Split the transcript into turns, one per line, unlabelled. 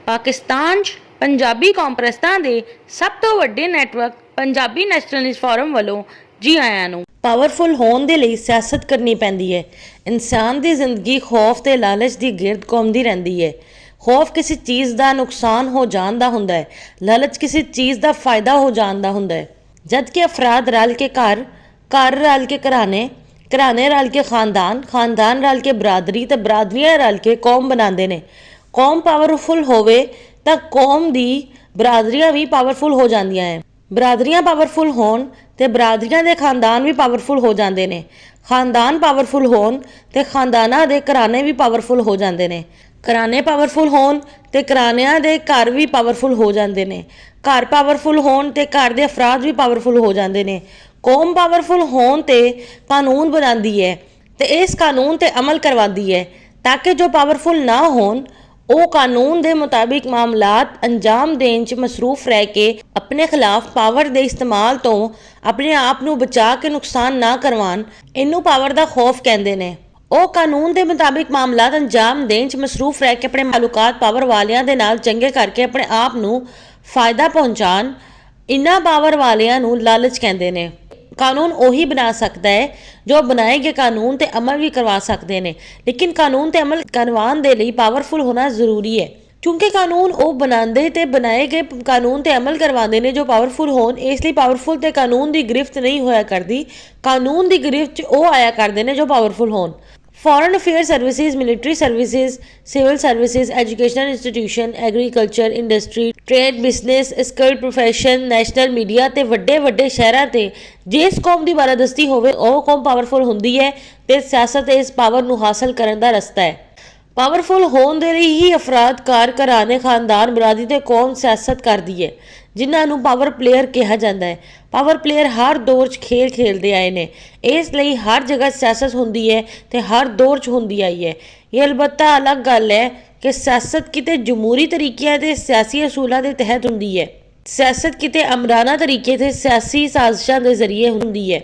ਪਾਕਿਸਤਾਨ 'ਚ ਪੰਜਾਬੀ ਕੌਂਪਰੈਸਾਂ ਦੇ ਸਭ ਤੋਂ ਵੱਡੇ ਨੈਟਵਰਕ ਪੰਜਾਬੀ ਨੈਸ਼ਨਲਿਸਟ ਫੋਰਮ ਵੱਲੋਂ ਜੀ ਆਇਆਂ ਨੂੰ। ਪਾਵਰਫੁਲ ਹੋਣ ਦੇ ਲਈ ਸਿਆਸਤ ਕਰਨੀ ਪੈਂਦੀ ਹੈ। ਇਨਸਾਨ ਦੀ ਜ਼ਿੰਦਗੀ ਖੌਫ ਤੇ ਲਾਲਚ ਦੀ ਗਿਰਦ ਘੁੰਮਦੀ ਰਹਿੰਦੀ ਹੈ। ਖੌਫ ਕਿਸੇ ਚੀਜ਼ ਦਾ ਨੁਕਸਾਨ ਹੋ ਜਾਣ ਦਾ ਹੁੰਦਾ ਹੈ, ਲਾਲਚ ਕਿਸੇ ਚੀਜ਼ ਦਾ ਫਾਇਦਾ ਹੋ ਜਾਣ ਦਾ ਹੁੰਦਾ ਹੈ। ਜਦ ਕਿ ਅਫਰਾਦ ਰਲ ਕੇ ਘਰ, ਘਰ ਰਲ ਕੇ ਘਰਾਣੇ, ਘਰਾਣੇ ਰਲ ਕੇ ਖਾਨਦਾਨ, ਖਾਨਦਾਨ ਰਲ ਕੇ ਬਰਾਦਰੀ ਤੇ ਬਰਾਦਰੀਆਂ ਰਲ ਕੇ ਕੌਮ ਬਣਾਉਂਦੇ ਨੇ। ਕੌਮ ਪਾਵਰਫੁਲ ਹੋਵੇ ਤਾਂ ਕੌਮ ਦੀ ਬਰਾਦਰੀਆਂ ਵੀ ਪਾਵਰਫੁਲ ਹੋ ਜਾਂਦੀਆਂ ਹੈ। ਬਰਾਦਰੀਆਂ ਪਾਵਰਫੁਲ ਹੋਣ ਤੇ ਬਰਾਦਰੀਆਂ ਦੇ ਖਾਨਦਾਨ ਵੀ ਪਾਵਰਫੁਲ ਹੋ ਜਾਂਦੇ ਨੇ। ਖਾਨਦਾਨ ਪਾਵਰਫੁਲ ਹੋਣ ਤੇ ਖਾਨਦਾਨਾਂ ਦੇ ਘਰਾਣੇ ਵੀ ਪਾਵਰਫੁਲ ਹੋ ਜਾਂਦੇ ਨੇ। ਘਰਾਣੇ ਪਾਵਰਫੁਲ ਹੋਣ ਤੇ ਘਰਾਣਿਆਂ ਦੇ ਘਰ ਵੀ ਪਾਵਰਫੁਲ ਹੋ ਜਾਂਦੇ ਨੇ। ਘਰ ਪਾਵਰਫੁਲ ਹੋਣ ਤੇ ਘਰ ਦੇ ਅਫਰਾਦ ਵੀ ਪਾਵਰਫੁਲ ਹੋ ਜਾਂਦੇ ਨੇ। ਕੌਮ ਪਾਵਰਫੁਲ ਹੋਣ ਤੇ ਕਾਨੂੰਨ ਬਣਾਉਂਦੀ ਹੈ ਤੇ ਇਸ ਕਾਨੂੰਨ ਤੇ ਅਮਲ ਕਰਵਾਉਂਦੀ ਹੈ ਤਾਂ ਕਿ ਜੋ ਪਾਵਰਫੁਲ ਨਾ ਹੋਣ ਉਹ ਕਾਨੂੰਨ ਦੇ ਮੁਤਾਬਿਕ ਮਾਮਲਾਤ ਅੰਜਾਮ ਦੇਣ 'ਚ ਮਸਰੂਫ ਰਹਿ ਕੇ ਆਪਣੇ ਖਿਲਾਫ ਪਾਵਰ ਦੇ ਇਸਤੇਮਾਲ ਤੋਂ ਆਪਣੇ ਆਪ ਨੂੰ ਬਚਾ ਕੇ ਨੁਕਸਾਨ ਨਾ ਕਰਵਾਉਣ। ਇਹਨੂੰ ਪਾਵਰ ਦਾ ਖੌਫ ਕਹਿੰਦੇ ਨੇ। ਉਹ ਕਾਨੂੰਨ ਦੇ ਮੁਤਾਬਿਕ ਮਾਮਲਾਤ ਅੰਜਾਮ ਦੇਣ 'ਚ ਮਸਰੂਫ ਰਹਿ ਕੇ ਆਪਣੇ ਤਾਲੁਕਾਤ ਪਾਵਰ ਵਾਲਿਆਂ ਦੇ ਨਾਲ ਚੰਗੇ ਕਰਕੇ ਆਪਣੇ ਆਪ ਨੂੰ ਫਾਇਦਾ ਪਹੁੰਚਾਉਣ। ਇਨ੍ਹਾਂ ਪਾਵਰ ਵਾਲਿਆਂ ਨੂੰ ਲਾਲਚ ਕਹਿੰਦੇ ਨੇ। ਕਾਨੂੰਨ ਉਹੀ ਬਣਾ ਸਕਦਾ ਹੈ ਜੋ ਬਣਾਏ ਗਏ ਕਾਨੂੰਨ ਤੇ ਅਮਲ ਵੀ ਕਰਵਾ ਸਕਦੇ ਨੇ, ਲੇਕਿਨ ਕਾਨੂੰਨ ਤੇ ਅਮਲ ਕਰਵਾਉਣ ਦੇ ਲਈ ਪਾਵਰਫੁਲ ਹੋਣਾ ਜ਼ਰੂਰੀ ਹੈ। ਕਿਉਂਕਿ ਕਾਨੂੰਨ ਉਹ ਬਣਾਉਂਦੇ ਤੇ ਬਣਾਏ ਗਏ ਕਾਨੂੰਨ ਤੇ ਅਮਲ ਕਰਵਾਉਂਦੇ ਨੇ ਜੋ ਪਾਵਰਫੁਲ ਹੋਣ। ਇਸ ਲਈ ਪਾਵਰਫੁਲ ਤੇ ਕਾਨੂੰਨ ਦੀ ਗ੍ਰਿਫਤ ਨਹੀਂ ਹੋਇਆ ਕਰਦੀ, ਕਾਨੂੰਨ ਦੀ ਗ੍ਰਿਫਤ 'ਚ ਉਹ ਆਇਆ ਕਰਦੇ ਨੇ ਜੋ ਪਾਵਰਫੁਲ ਹੋਣ। Foreign affair services, military services, civil services, educational institution, agriculture, industry, trade, business, skilled profession, national media ਤੇ ਵੱਡੇ ਵੱਡੇ ਸ਼ਹਿਰਾਂ ਤੇ ਜਿਸ ਕੌਮ ਦੀ ਬਾਰਾਦਸਤੀ ਹੋਵੇ ਉਹ ਕੌਮ ਪਾਵਰਫੁਲ ਹੁੰਦੀ ਹੈ ਤੇ ਸਿਆਸਤ ਇਸ ਪਾਵਰ ਨੂੰ ਹਾਸਲ ਕਰਨ ਦਾ ਰਸਤਾ ਹੈ। ਪਾਵਰਫੁਲ ਹੋਣ ਦੇ ਲਈ ਹੀ ਅਫਰਾਦ, ਘਰ, ਘਰਾਣੇ, ਖਾਨਦਾਨ, ਬਰਾਦਰੀ ਤੇ ਕੌਮ ਸਿਆਸਤ ਕਰਦੀ ਹੈ, ਜਿਨ੍ਹਾਂ ਨੂੰ ਪਾਵਰ ਪਲੇਅਰ ਕਿਹਾ ਜਾਂਦਾ ਹੈ। ਪਾਵਰ ਪਲੇਅਰ ਹਰ ਦੌਰ 'ਚ ਖੇਲ ਖੇਡਦੇ ਆਏ ਨੇ, ਇਸ ਲਈ ਹਰ ਜਗ੍ਹਾ ਸਿਆਸਤ ਹੁੰਦੀ ਹੈ ਤੇ ਹਰ ਦੌਰ 'ਚ ਹੁੰਦੀ ਆਈ ਹੈ। ਇਹ ਅਲਬੱਤਾ ਅਲੱਗ ਗੱਲ ਹੈ ਕਿ ਸਿਆਸਤ ਕਿਤੇ ਜਮਹੂਰੀ ਤਰੀਕਿਆਂ ਦੇ ਸਿਆਸੀ ਅਸੂਲਾਂ ਦੇ ਤਹਿਤ ਹੁੰਦੀ ਹੈ, ਸਿਆਸਤ ਕਿਤੇ ਅਮਰਾਨਾ ਤਰੀਕੇ ਤੇ ਸਿਆਸੀ ਸਾਜ਼ਿਸ਼ਾਂ ਦੇ ਜ਼ਰੀਏ ਹੁੰਦੀ ਹੈ।